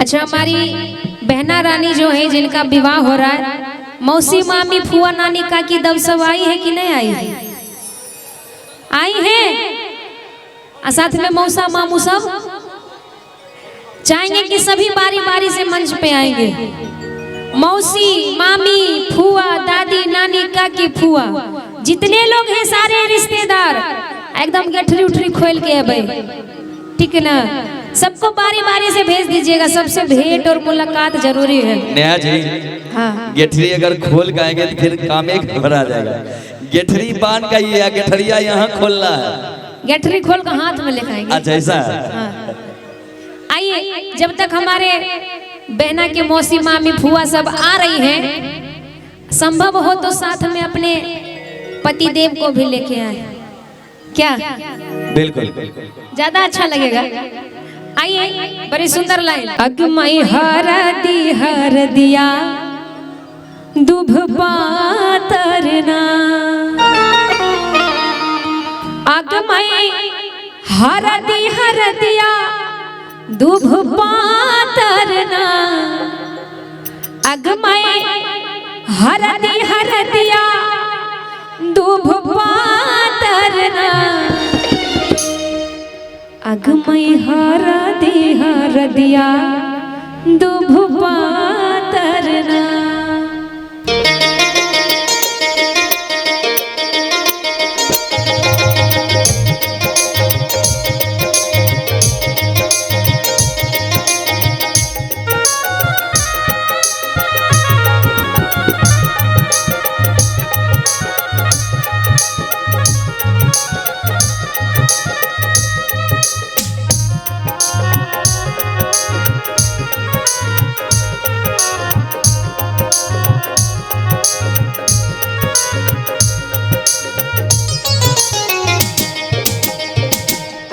अच्छा, हमारी बहना रानी जो है जिनका विवाह हो रहा है, मौसी मामी फुआ नानी काकी दब सब आई है कि नहीं आई है? आई है। साथ में मौसा मामू सब चाहेंगे कि सभी बारी बारी से मंच पे आएंगे। मौसी मामी फुआ दादी नानी काकी फुआ जितने लोग हैं सारे रिश्तेदार एकदम गठरी उठरी खोल के अब, ठीक है ना? सबको बारी बारी से भेज दीजिएगा, सबसे भेंट और मुलाकात जरूरी है। नेहा जी, हाँ, गेठरी अगर खोल के आएंगे तो फिर काम एक भरा जाएगा। गेठरी बांध का ये गेठरिया यहाँ खोलना है, गठरी खोल कर हाथ में लेकर आएंगे। अच्छा ऐसा है। हाँ। आइए, जब तक हमारे बहना के मौसी मामी फुआ सब आ रही हैं, संभव हो तो साथ में अपने पति देव को भी लेके आए, क्या? बिल्कुल ज्यादा अच्छा लगेगा। आइए, बड़ी सुंदर लाइन। अगमई हर दिया दुभ पातरना, अगमई हर दिया दुभ पातरना, अगमई हर दिया दुभ पातरना, अगमई हर दिया दुभ पातरना।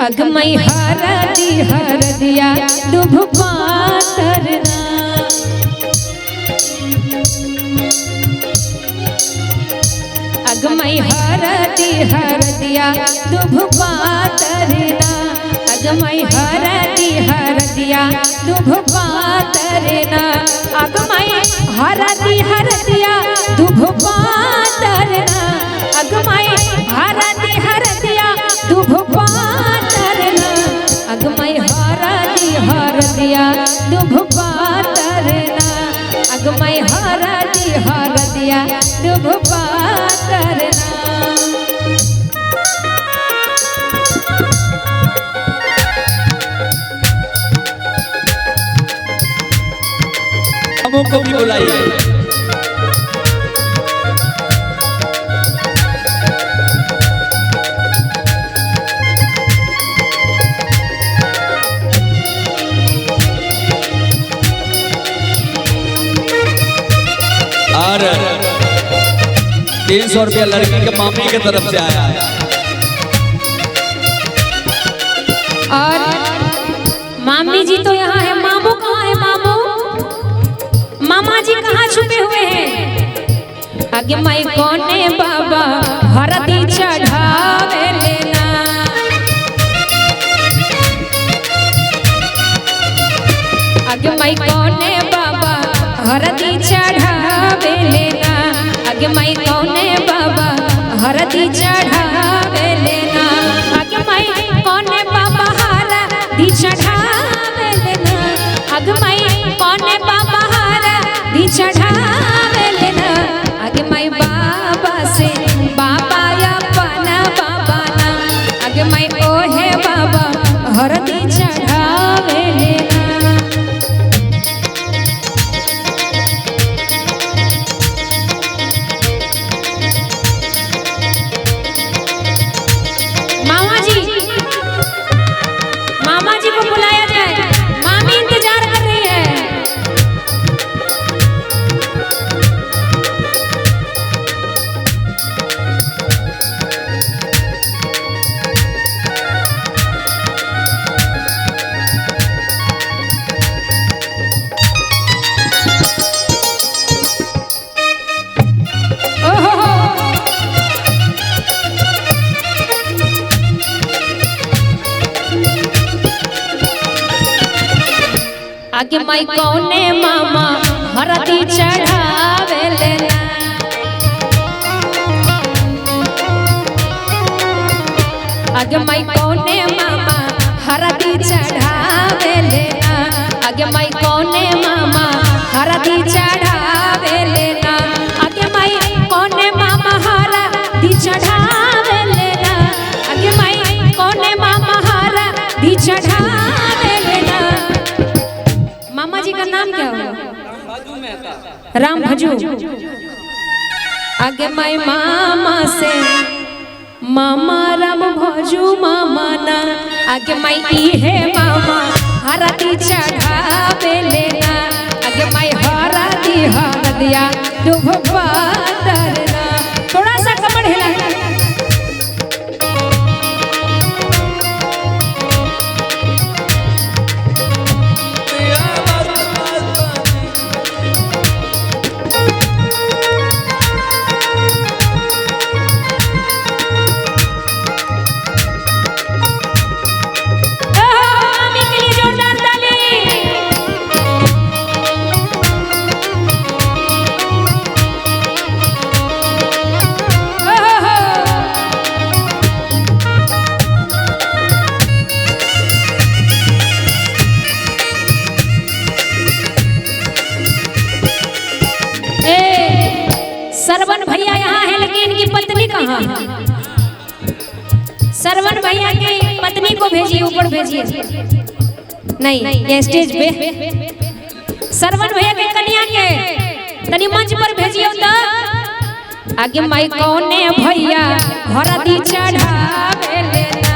अगमई हर दिया दुभ पातरना, अगमई हर दिया दुभ पातरना, अगमई हर दिया दुभ पातरना, अगमई हर दिया दुभ पातरना, अगमई हर दिया दुभ पातरना, अगमई हर दिया दुभ पातरना, अगमई हर दिया दुभ पातरना। हमको भी बुलाइए। और 300 रुपया लड़की के मामी की तरफ से आया है। और मामी जी तो यहाँ है, मामू कहाँ है? मामू मामा जी कहाँ छुपे हुए हैं? आगे माई कोने बाबा हरदी चढ़ावे लेना, आगे माई कोने बाबा हरदी चढ़ावे लेना, आगे माई कोने बाबा हरदी चढ़ावे लेना, आगे माई कोने बाबा हरदी चढ़ावे लेना, आगे माई कोने बाबा हरदी चढ़ावे लेना, आगे माई बाबा से बाबा अपना बाबा ना, आगे माई ओहे बाबा हरदी चढ़ावे लेना। मामा जी को बुलाया जाए, मामी इंतजार कर रही है। आगे माई कौने मामा हरदी चढ़ावे लेना। आगे माई कौने मामा हरदी चढ़ावे लेना। आगे माई कौने मामा हरदी चढ़ावे लेना। आगे माई कौने मामा हरदी चढ़ावे लेना। आगे माई कौने मामा हरदी चढ़ावे लेना। मामा जी का नाम क्या होगा? राम भजू। आगे माई मामा से मामा राम भजू मामा ना। आगे माई इहे मामा हरदी चढ़ावे लेना। आगे माई हरदी हरदिया दुभ पातरना। थोड़ा सा कमर हिला सरवन भैया यहाँ है लेकिन इनकी पत्नी कहाँ है? सरवन भैया की पत्नी को भेजिए, ऊपर भेजिए। नहीं, ये स्टेज पे सरवन भैया के कन्या के तनी मंच पर भेजिए। तो आगे माई कौने भैया हरदी चढ़ावे लेना।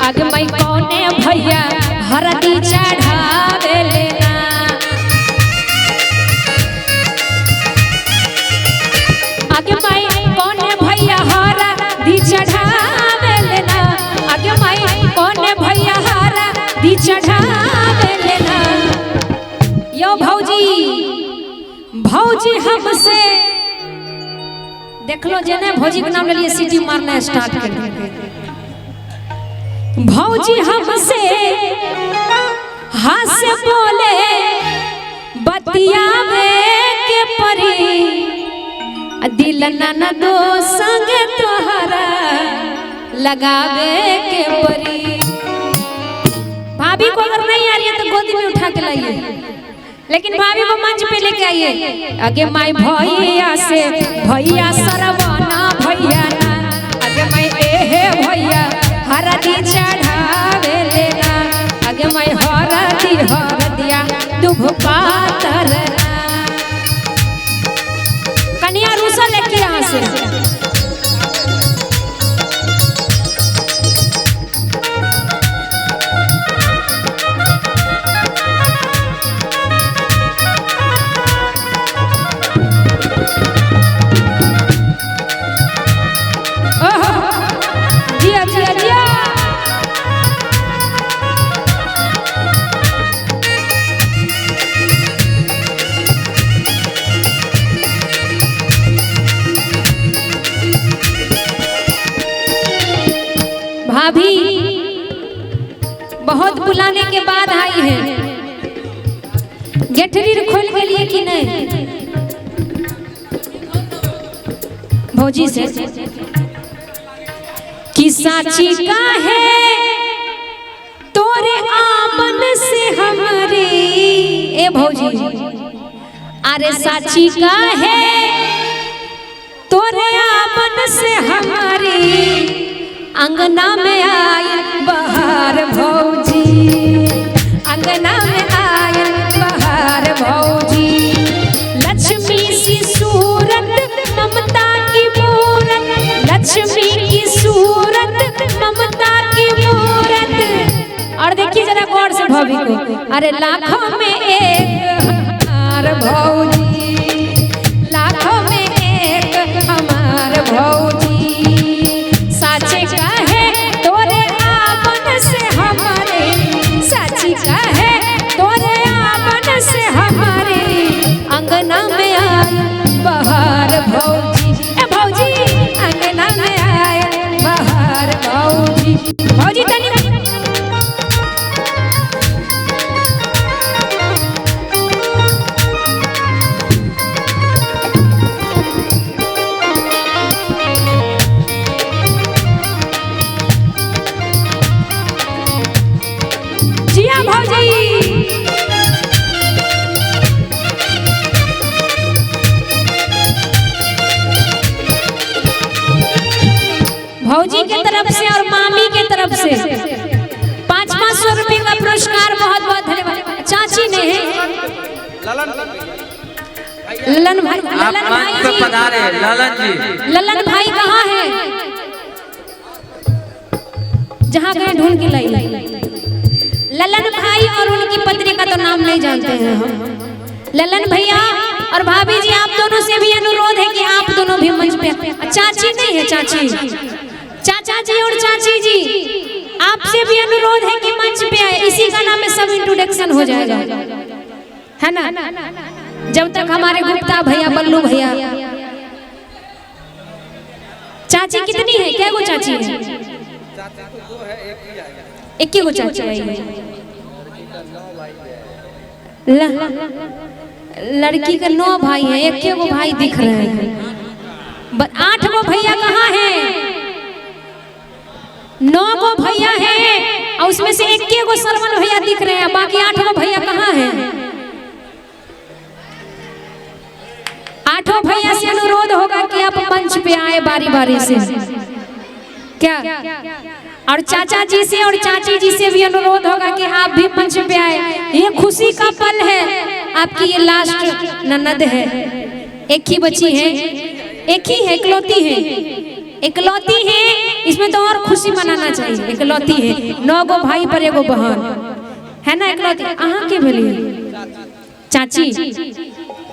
आगे माई कौने भैया हरदी चढ़ावे लेना। आगे माई कौने भैया हरदी चढ़ावे लेना। आगे माई कौने भैया हरदी चढ़ावे लेना। यो भौजी भौजी हमसे देख लो जेने भौजी के नाम ले लिए सीटी मारना स्टार्ट कर दिए। भौजी हमसे हाथ से बोले बतियावे के परी। दिल न दो संग तोहरा लगावे के परी। भाभी को अगर नहीं आ रही है तो गोदी में उठा के लाइए, लेकिन भाभी को मंच पे लेके आइए। आगे माई भैया से भैया सरवाना भैया ना। आगे माई एहे भैया हरदी चढ़ावे लेना। आगे माई हरदी हरदिया दुभ पातरना। कन्या रूसा लेके यहाँ से भाभी बहुत बुलाने के बाद आई है। गेठरी खोल के लिए कि नहीं? भौजी से कि साची का है तोरे आमन से हमारी। ए भौजी अरे साची का है तोरे आमन से हमारी। अंगना में आयल बहार भौजी। अंगना में आयल बहार भौजी। लक्ष्मी सी सूरत ममता की मूरत। लक्ष्मी की सूरत ममता की मूरत। और देखिए जरा गौर से भाभी को। अरे लाखों में एक हमार भौजी। लाखों में एक हमार भौजी। साचे का है तोरे आपन से हमारे। साची का है तोरे आपन से हमारे। अंगना में आए बहार भौजी। ए भौजी अंगना में आए बहार भौजी। भौजी तरफ से और मामी के तरफ से 500 रुपए का पुरस्कार। बहुत बहुत धन्यवाद। चाची ने ललन भाई, ललन भाई जी पधारे। ललन जी, ललन भाई कहाँ है? जहाँ गए ढूंढ के लाई। ललन भाई और उनकी पत्नी का तो नाम नहीं जानते हैं हम। ललन भैया और भाभी जी, आप दोनों से भी अनुरोध है कि आप दोनों भी मंच पे। चाची नहीं है, चाची, चाचा जी और चाची जी, आपसे भी अनुरोध है कि मंच पे आए। इसी का नाम में सब इंट्रोडक्शन हो जाएगा, है ना? जब तक हमारे गुप्ता भैया, बल्लू भैया। चाची कितनी है? क्या वो चाची है? एक ही वो चाची आई है। लड़की का 9 भाई हैं, एक वो भाई दिख रहे हैं। 8 गो भैया कहाँ हैं? 9 गो भैया हैं और उसमें से एक गो सरवन भैया दिख रहे हैं। बाकी 8 गो भैया कहाँ हैं? 8 भैया से अनुरोध होगा कि आप मंच पे आए बारी बारी से, क्या? और चाचा जी से और चाची जी से भी अनुरोध होगा कि आप भी मंच पे आए। ये खुशी का पल है। आपकी ये लास्ट ननद है, एक ही बची है, एक ही है, इकलौती है, इकलौती है। इसमें तो और खुशी मनाना चाहिए। इकलौती है, 9 गो भाई पर एगो बहन है ना, इकलौती। अहाँ के भेलिए चाची,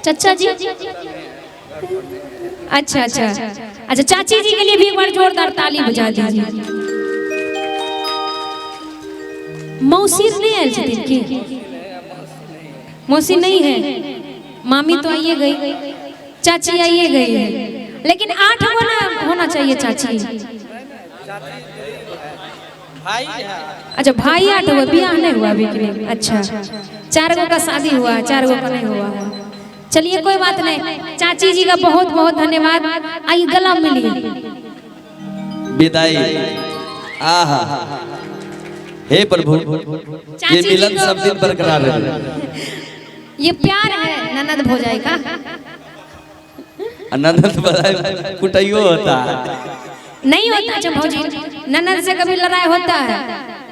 चाचा जी? अच्छा अच्छा अच्छा, चाची जी के लिए भी एक बार जोरदार ताली बजा दीजिए। मौसी नहीं है की? मौसी नहीं है, मामी तो आइए गई, चाची आइए गई है, लेकिन 8 होना चाहिए चाची। अच्छा भाई 8 हुआ, ब्याह नहीं हुआ अभी के लिए। अच्छा 4 गो का शादी हुआ, 4 गो का नहीं हुआ। चलिए कोई बात नहीं। चाची जी का बहुत बहुत धन्यवाद। आई गला मिलिए, विदाई। आहा, हे प्रभु, ये मिलन सब दिन बरकरार रहे। ये प्यार है ननद भौजाई का। ननद भौजाई कुटाइयो होता है? नहीं होता। अच्छा भौजी, ननद से कभी लड़ाई होता है?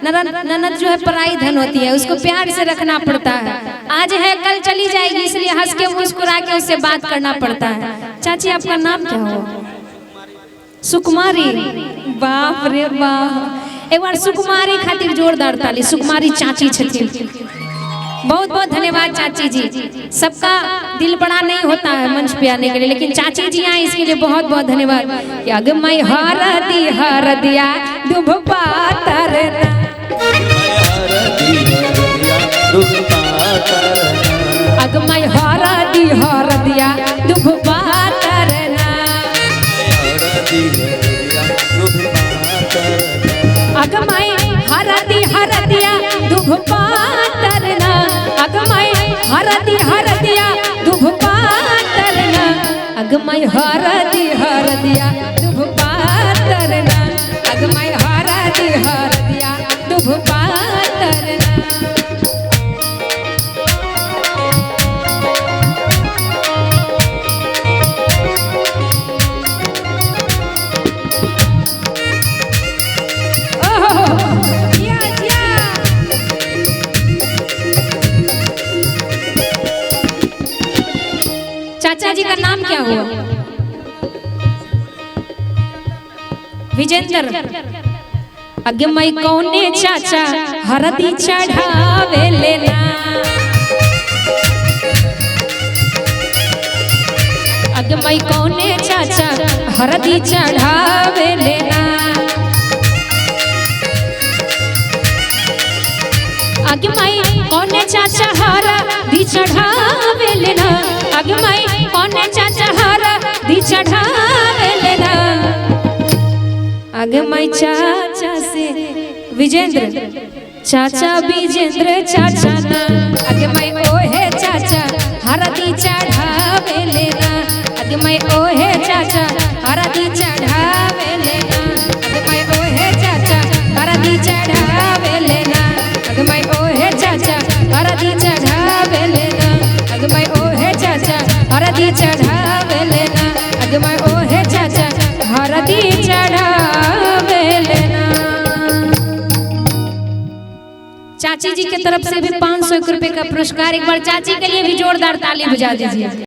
ननद जो है पराई धन होती है, उसको प्यार से रखना पड़ता है। आज है कल चली जाएगी, इसलिए हंस के मुस्कुरा के उससे बात करना पड़ता है। चाची आपका नाम क्या हो? सुकुमारी। बाप रे बाप, एक बार सुकुमारी खातिर जोरदार ताली। सुकुमारी चाची छथिन। बहुत बहुत धन्यवाद चाची जी। सबका दिल बड़ा नहीं होता है मंच पे आने के लिए, लेकिन चाची जी आए इसके लिए बहुत बहुत धन्यवाद। अगमई हरदिया दुभ पातर, अगमई हरदिया दुभ पातर, अगमई हरदिया दुभ पातर, अगमई हरदिया दुभ पातर, अगमई हरदिया दुभ पातर, अगमई हरदिया दुभ पातर। चाचा जी का नाम क्या हुआ? विजेंद्र। अगे मई कौने चाचा हरदी चढ़ावे लेना, अगे मई कौने चाचा हरदी चढ़ावे लेना, अगे मई कौने चाचा हरदी चढ़ावे लेना, अगे मई कौने चाचा हरदी चढ़ावे लेना, अगे मई चाचा से विजेंद्र, चाचा विजेंद्र चाचा ना, अगे मई ओहे चाचा हरदी चढ़ावे लेना, अगे मई ओहे चाचा हरदी चढ़ावे लेना, अगे मई ओहे चाचा हरदी चढ़ावे लेना, अगे मई ओहे चाचा हरदी चढ़ावे लेना, अगे मई ओहे चाचा हरदी चढ़ावे लेना, अगे मई ओहे चाचा हरदी चढ़ावे लेना। चाची जी की तरफ से भी 500 रुपए का पुरस्कार। एक बार चाची के लिए भी जोरदार ताली बजा दीजिए।